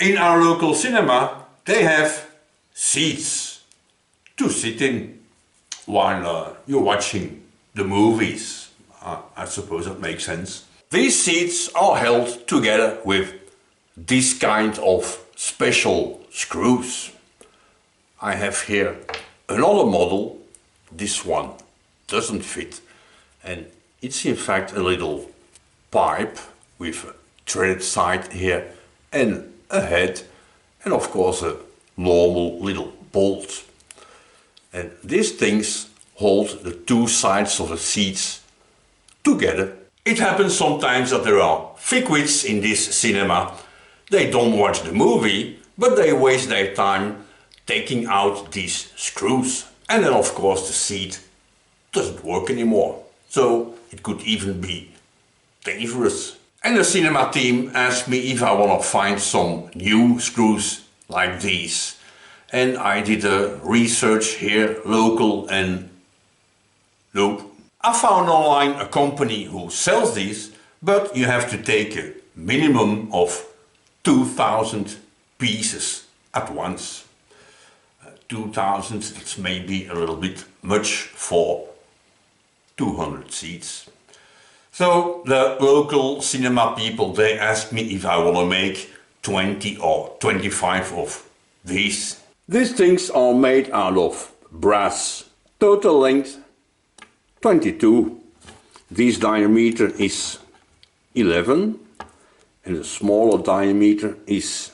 In our local cinema they have seats to sit in while you're watching the movies. I suppose that makes sense. These seats are held together with this kind of special screws. I have here another model. This one doesn't fit, and it's in fact a little pipe with a threaded side here and a head, and of course a normal little bolt. And these things hold the two sides of the seats together. It happens sometimes that there are fickwits in this cinema. They don't watch the movie, but they waste their time taking out these screws. And then of course the seat doesn't work anymore. So it could even be dangerous. And the cinema team asked me if I want to find some new screws like these. And I did a research here, local, and nope. I found online a company who sells these, but you have to take a minimum of 2,000 pieces at once. 2,000, that's maybe a little bit much for 200 seats. So the local cinema people, they asked me if I want to make 20 or 25 of these. These things are made out of brass. Total length 22. This diameter is 11 and the smaller diameter is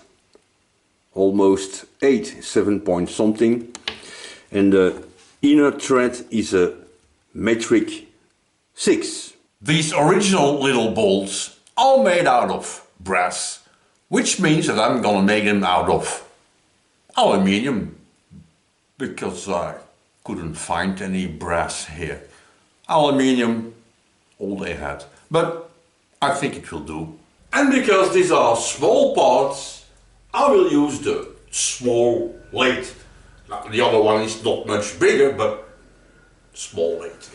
almost 8, 7 point something, and the inner thread is a metric 6. These original little bolts are made out of brass, which means that I'm gonna make them out of aluminium, because I couldn't find any brass here. Aluminium, all they had, but I think it will do. And because these are small parts, I will use the small lathe. Now, the other one is not much bigger, but small lathe.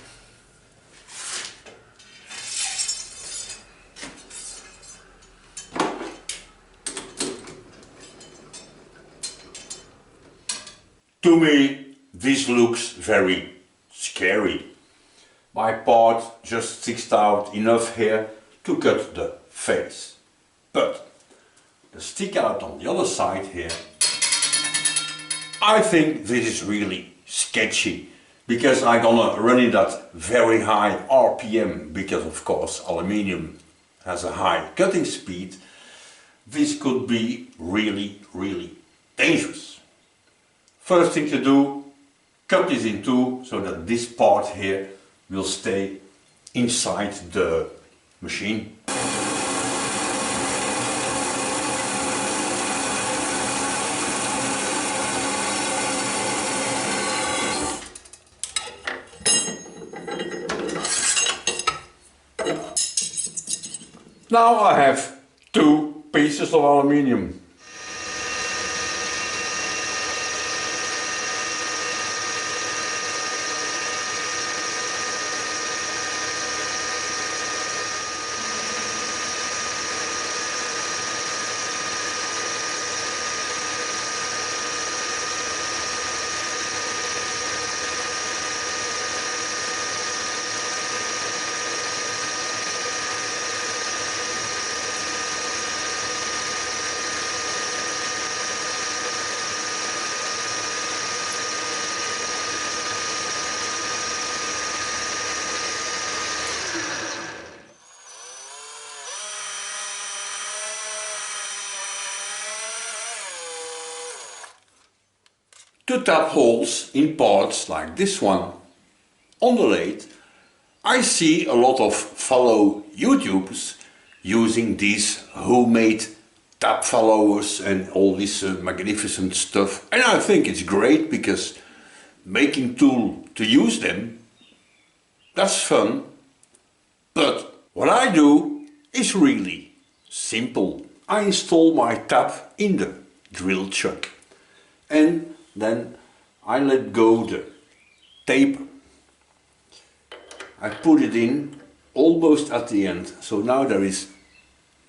To me, this looks very scary. My part just sticks out enough here to cut the face. But the stick out on the other side here, I think this is really sketchy, because I'm gonna run it at very high RPM, because of course aluminium has a high cutting speed. This could be really, really dangerous. First thing to do, cut this in two so that this part here will stay inside the machine. Now I have two pieces of aluminium. To tap holes in parts like this one on the lathe, I see a lot of fellow YouTubers using these homemade tap followers and all this magnificent stuff, and I think it's great because making tool to use them, that's fun. But what I do is really simple. I install my tap in the drill chuck and then I let go the taper. I put it in almost at the end, so now there is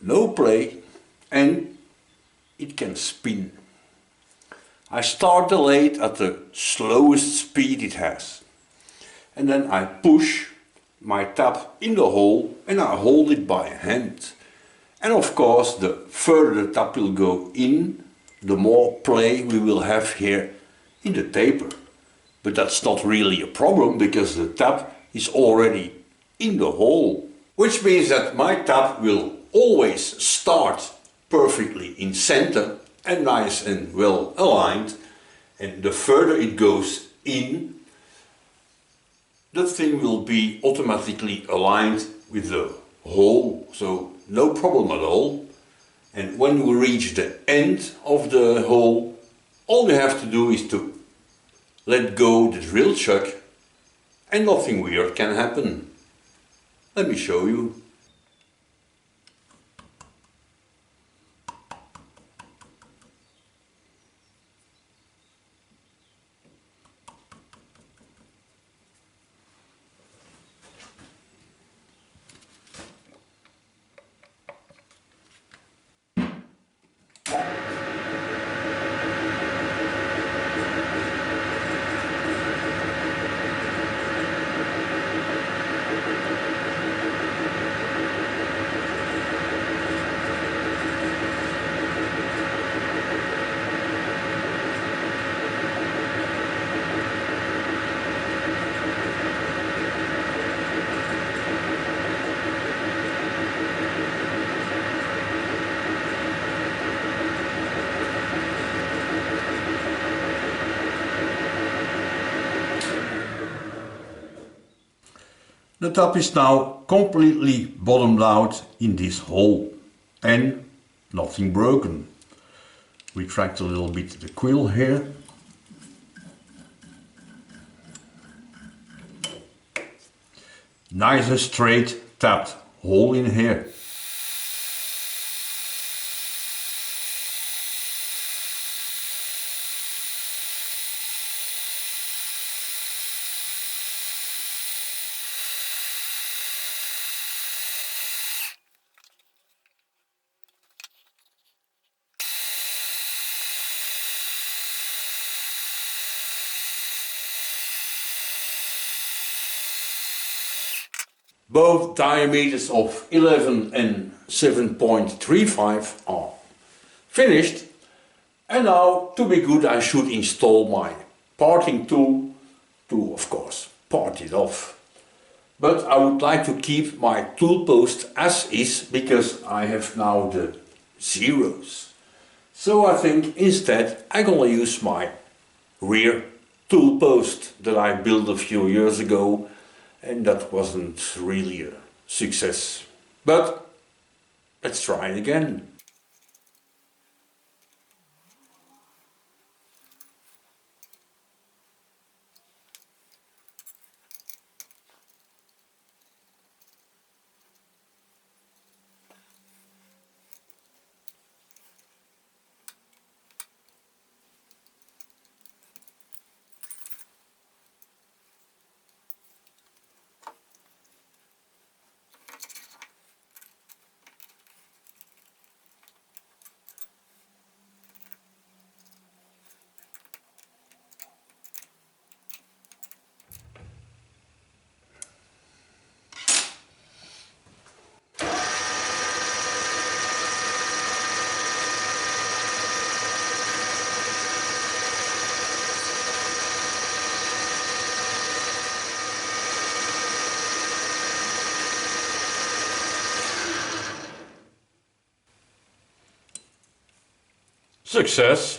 no play and it can spin. I start the lathe at the slowest speed it has. And then I push my tap in the hole and I hold it by hand. And of course, the further the tap will go in, the more play we will have here in the taper. But that's not really a problem because the tap is already in the hole. Which means that my tap will always start perfectly in center and nice and well aligned. And the further it goes in, the thing will be automatically aligned with the hole. So no problem at all. And when we reach the end of the hole, all you have to do is to let go the drill chuck and nothing weird can happen. Let me show you. The tap is now completely bottomed out in this hole and nothing broken. Retract a little bit the quill here. Nice and straight tapped hole in here. Both diameters of 11 and 7.35 are finished, and now to be good I should install my parting tool to, of course, part it off. But I would like to keep my tool post as is because I have now the zeros. So I think instead I'm gonna use my rear tool post that I built a few years ago, and that wasn't really a success. But let's try it again. Success!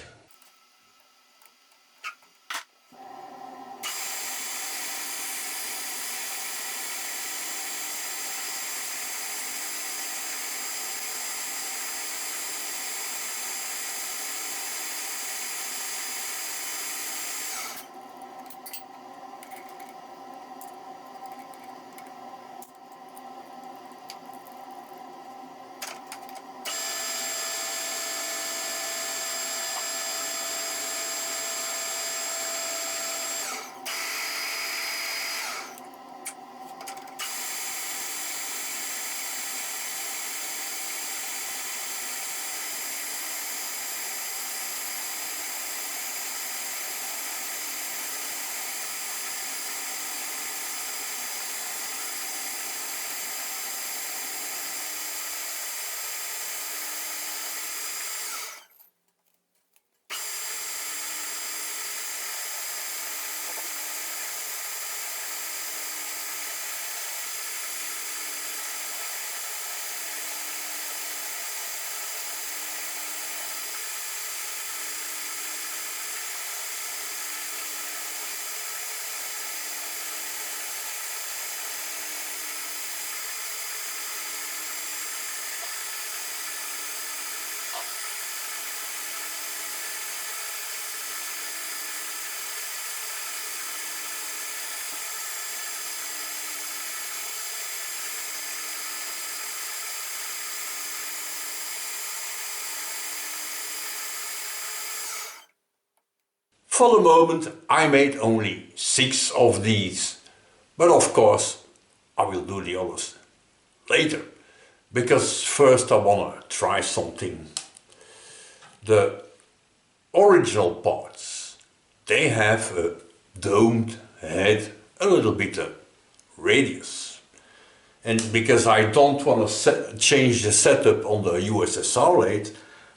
For the moment I made only 6 of these, but of course I will do the others later, because first I want to try something. The original parts, they have a domed head, a little bit of radius. And because I don't want to change the setup on the USSR lathe,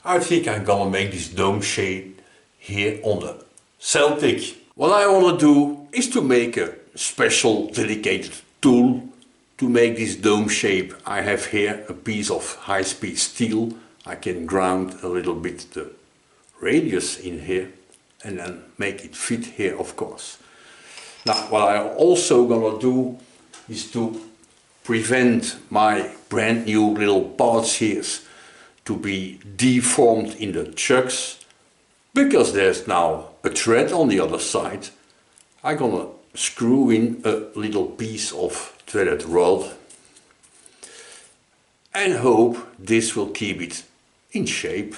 I think I'm gonna make this dome shape here on the Celtic. What I want to do is to make a special dedicated tool to make this dome shape. I have here a piece of high-speed steel. I can ground a little bit the radius in here and then make it fit here, of course. Now what I'm also gonna do is to prevent my brand new little parts here to be deformed in the chucks, because there's now a thread on the other side. I'm gonna screw in a little piece of threaded rod and hope this will keep it in shape.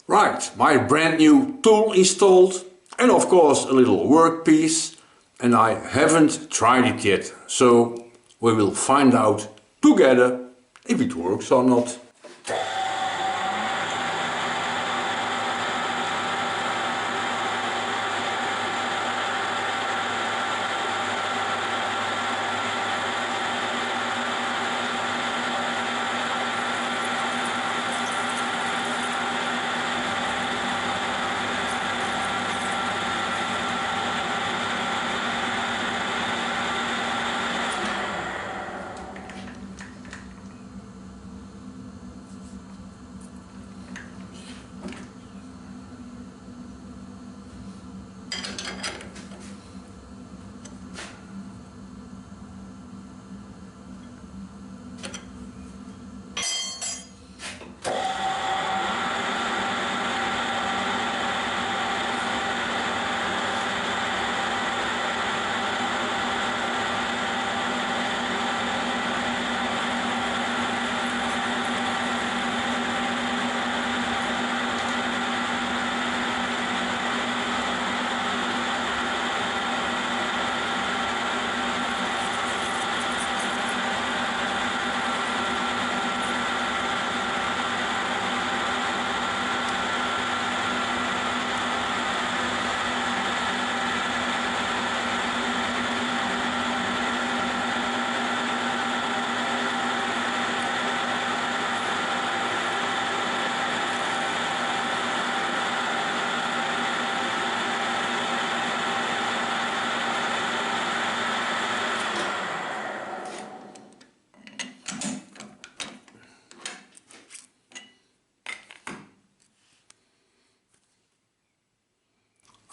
Right, my brand new tool installed, and of course a little workpiece, and I haven't tried it yet, so we will find out together if it works or not.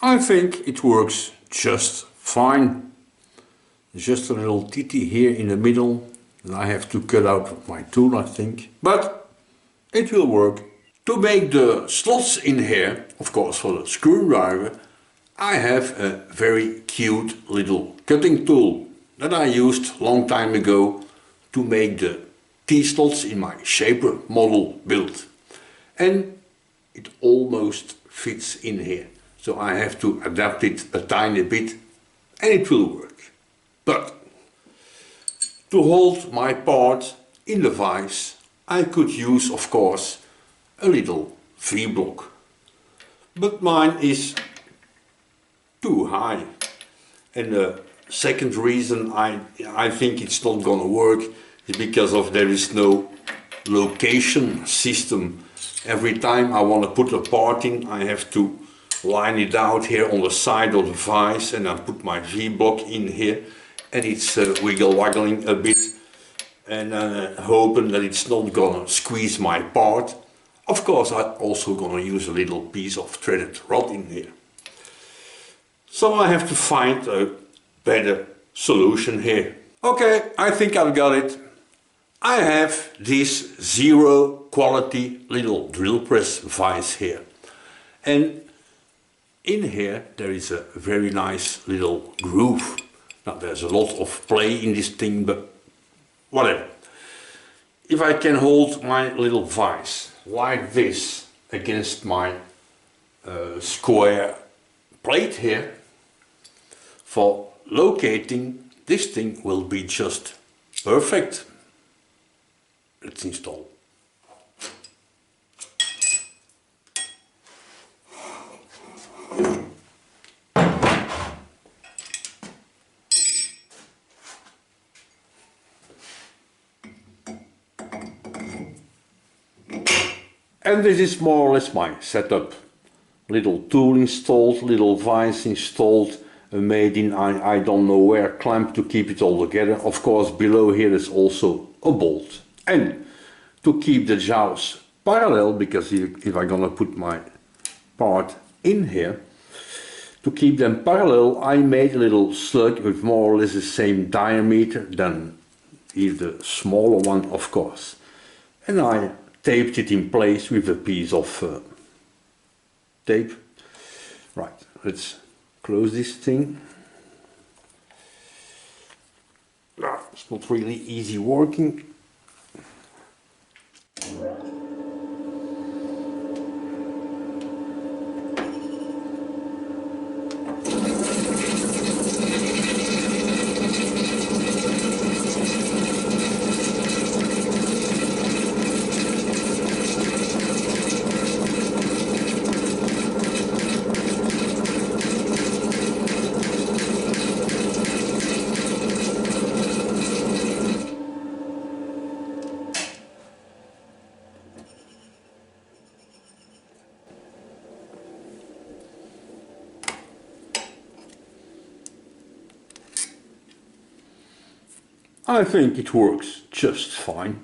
I think it works just fine. There's just a little titty here in the middle that I have to cut out with my tool, I think. But it will work. To make the slots in here, of course for the screwdriver, I have a very cute little cutting tool that I used a long time ago to make the T-slots in my shaper model build. And it almost fits in here. So I have to adapt it a tiny bit and it will work. But to hold my part in the vise, I could use, of course, a little V-block. But mine is too high. And the second reason I think it's not gonna work is because of there is no location system. Every time I want to put a part in, I have to line it out here on the side of the vise and I put my V-block in here, and it's waggling a bit and hoping that it's not gonna squeeze my part. Of course I'm also gonna use a little piece of threaded rod in here. So I have to find a better solution here. Okay, I think I've got it. I have this zero quality little drill press vise here. And in here there is a very nice little groove. Now there's a lot of play in this thing, but whatever. If I can hold my little vise like this against my square plate here, for locating this thing will be just perfect. Let's install. And this is more or less my setup. Little tool installed, little vise installed, made in I don't know where, clamp to keep it all together. Of course below here is also a bolt. And to keep the jaws parallel, because if I'm gonna put my part in here, to keep them parallel I made a little slug with more or less the same diameter than here the smaller one, of course. And I taped it in place with a piece of tape. Right, let's close this thing. It's not really easy working. I think it works just fine.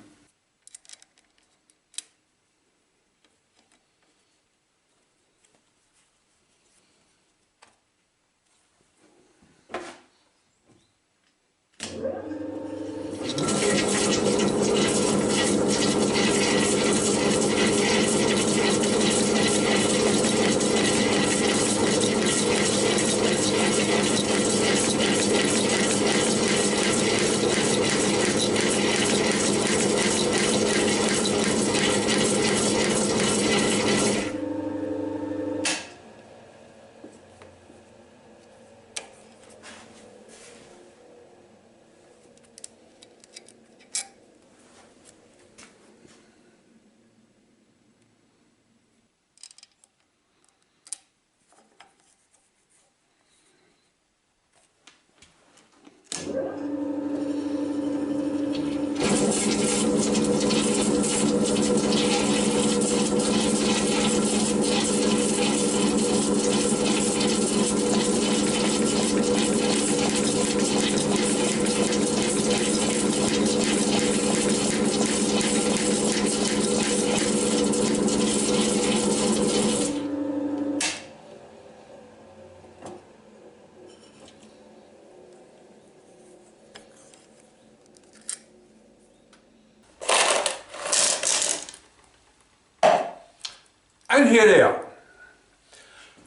And here they are.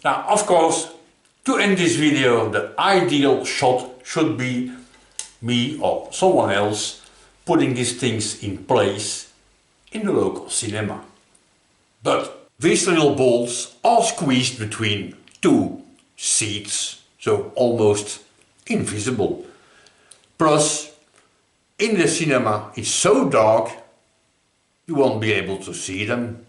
Now, of course, to end this video, the ideal shot should be me or someone else putting these things in place in the local cinema. But these little balls are squeezed between two seats, so almost invisible. Plus, in the cinema it's so dark you won't be able to see them.